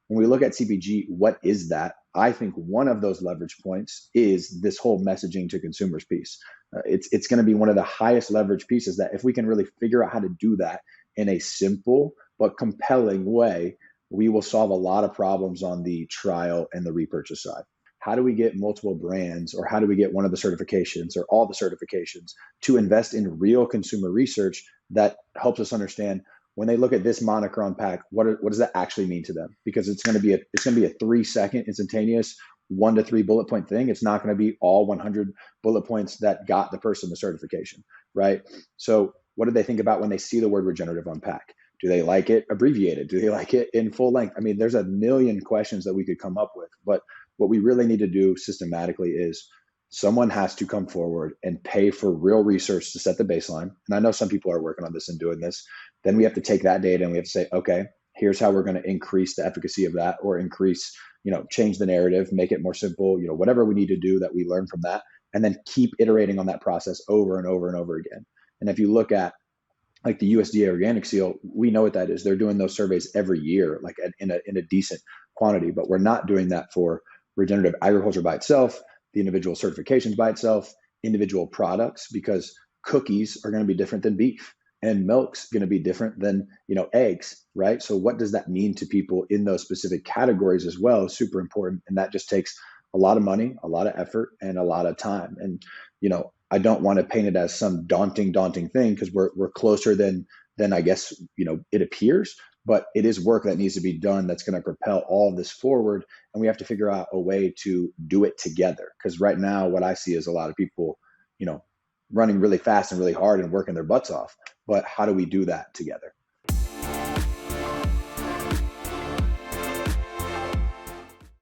when we look at CPG, what is that? I think one of those leverage points is this whole messaging to consumers piece. It's going to be one of the highest leverage pieces that if we can really figure out how to do that in a simple but compelling way, we will solve a lot of problems on the trial and the repurchase side. How do we get multiple brands, or how do we get one of the certifications or all the certifications to invest in real consumer research that helps us understand when they look at this moniker on pack, what does that actually mean to them? Because it's going to be a 3 second instantaneous 1 to 3 bullet point thing. It's not going to be all 100 bullet points that got the person the certification, right? So what do they think about when they see the word regenerative on pack? Do they like it abbreviated? Do they like it in full length? I mean, there's a million questions that we could come up with, but what we really need to do systematically is someone has to come forward and pay for real research to set the baseline. And I know some people are working on this and doing this. Then we have to take that data and we have to say, okay, here's how we're going to increase the efficacy of that, or increase, change the narrative, make it more simple, whatever we need to do that we learn from that, and then keep iterating on that process over and over and over again. And if you look at like the USDA organic seal, we know what that is. They're doing those surveys every year, like in a decent quantity, but we're not doing that for regenerative agriculture by itself, the individual certifications by itself, individual products, because cookies are going to be different than beef, and milk's going to be different than eggs, right? So what does that mean to people in those specific categories as well is super important, and that just takes a lot of money, a lot of effort, and a lot of time. And I don't want to paint it as some daunting thing, because we're closer than I guess it appears, but it is work that needs to be done that's going to propel all of this forward, and we have to figure out a way to do it together. Because right now, what I see is a lot of people, running really fast and really hard and working their butts off. But how do we do that together?